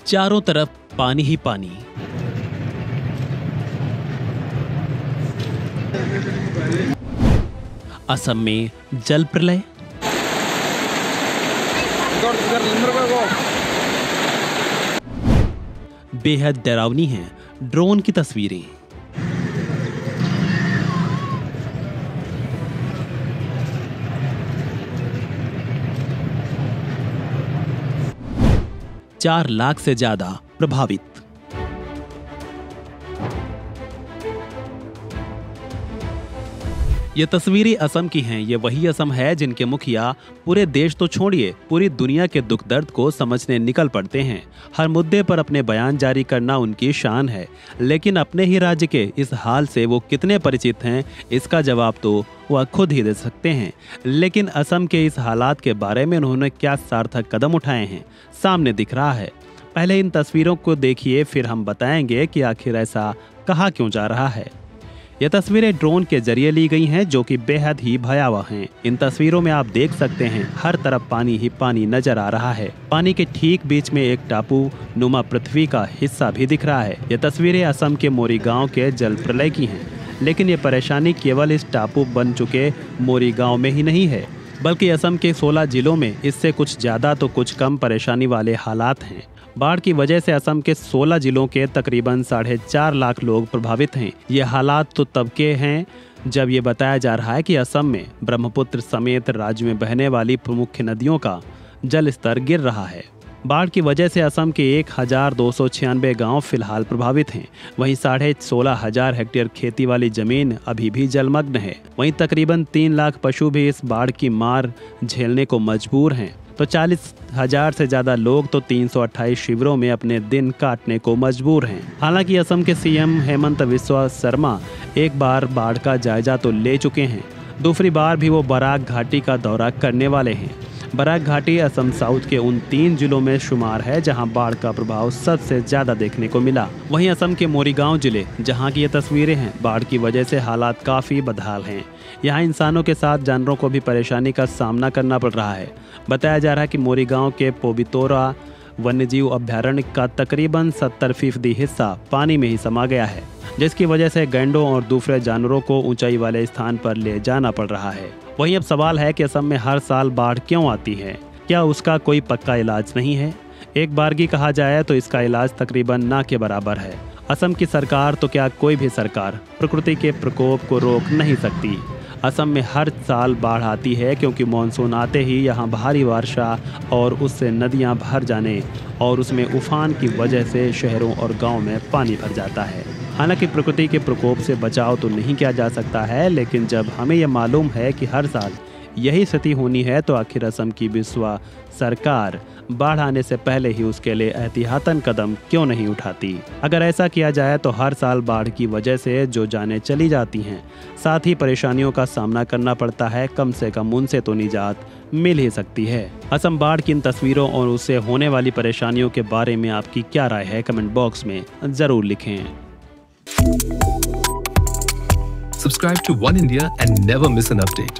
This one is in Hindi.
चारों तरफ पानी ही पानी। असम में जल प्रलय। बेहद डरावनी हैं ड्रोन की तस्वीरें। चार लाख से ज्यादा प्रभावित। ये तस्वीरें असम की हैं। ये वही असम है जिनके मुखिया पूरे देश तो छोड़िए पूरी दुनिया के दुख दर्द को समझने निकल पड़ते हैं। हर मुद्दे पर अपने बयान जारी करना उनकी शान है, लेकिन अपने ही राज्य के इस हाल से वो कितने परिचित हैं इसका जवाब तो वह खुद ही दे सकते हैं। लेकिन असम के इस हालात के बारे में उन्होंने क्या सार्थक कदम उठाए हैं, सामने दिख रहा है। पहले इन तस्वीरों को देखिए, फिर हम बताएंगे कि आखिर ऐसा कहा क्यों जा रहा है। ये तस्वीरें ड्रोन के जरिए ली गई हैं, जो कि बेहद ही भयावह हैं। इन तस्वीरों में आप देख सकते हैं हर तरफ पानी ही पानी नजर आ रहा है। पानी के ठीक बीच में एक टापू नुमा पृथ्वी का हिस्सा भी दिख रहा है। ये तस्वीरें असम के मोरी गांव के जल प्रलय की हैं, लेकिन ये परेशानी केवल इस टापू बन चुके मोरी गांव में ही नहीं है, बल्कि असम के 16 जिलों में इससे कुछ ज्यादा तो कुछ कम परेशानी वाले हालात हैं। बाढ़ की वजह से असम के 16 जिलों के तकरीबन 4.5 लाख लोग प्रभावित हैं। ये हालात तो तब के हैं जब ये बताया जा रहा है कि असम में ब्रह्मपुत्र समेत राज्य में बहने वाली प्रमुख नदियों का जल स्तर गिर रहा है। बाढ़ की वजह से असम के 1296 गांव फिलहाल प्रभावित हैं। वहीं 16,500 हेक्टेयर खेती वाली जमीन अभी भी जलमग्न है। वहीं तकरीबन 3 लाख पशु भी इस बाढ़ की मार झेलने को मजबूर हैं। तो 40,000 से ज्यादा लोग तो 328 शिविरों में अपने दिन काटने को मजबूर हैं। हालांकि असम के सीएम हेमंत बिस्वा शर्मा एक बार बाढ़ का जायजा तो ले चुके हैं, दूसरी बार भी वो बराक घाटी का दौरा करने वाले हैं। बराक घाटी असम साउथ के उन 3 जिलों में शुमार है जहां बाढ़ का प्रभाव सबसे ज्यादा देखने को मिला। वहीं असम के मोरीगांव जिले, जहां की ये तस्वीरें हैं, बाढ़ की वजह से हालात काफी बदहाल हैं। यहाँ इंसानों के साथ जानवरों को भी परेशानी का सामना करना पड़ रहा है। बताया जा रहा है कि मोरीगांव के पोबितोरा वन्यजीव अभ्यारण्य का तकरीबन 70% हिस्सा पानी में ही समा गया है, जिसकी वजह से गैंडों और दूसरे जानवरों को ऊंचाई वाले स्थान पर ले जाना पड़ रहा है। वहीं अब सवाल है कि असम में हर साल बाढ़ क्यों आती है? क्या उसका कोई पक्का इलाज नहीं है? एक बारगी कहा जाए तो इसका इलाज तकरीबन ना के बराबर है। असम की सरकार तो क्या कोई भी सरकार प्रकृति के प्रकोप को रोक नहीं सकती। असम में हर साल बाढ़ आती है क्योंकि मानसून आते ही यहाँ भारी वर्षा और उससे नदियाँ भर जाने और उसमें उफान की वजह से शहरों और गाँव में पानी भर जाता है। हालांकि प्रकृति के प्रकोप से बचाव तो नहीं किया जा सकता है, लेकिन जब हमें यह मालूम है कि हर साल यही स्थिति होनी है तो आखिर असम की बिस्वा सरकार बाढ़ आने से पहले ही उसके लिए एहतियातन कदम क्यों नहीं उठाती? अगर ऐसा किया जाए तो हर साल बाढ़ की वजह से जो जानें चली जाती हैं, साथ ही परेशानियों का सामना करना पड़ता है, कम से कम उनसे तो निजात मिल ही सकती है। असम बाढ़ की इन तस्वीरों और उससे होने वाली परेशानियों के बारे में आपकी क्या राय है? कमेंट बॉक्स में जरूर लिखें। Subscribe to One India and never miss an update.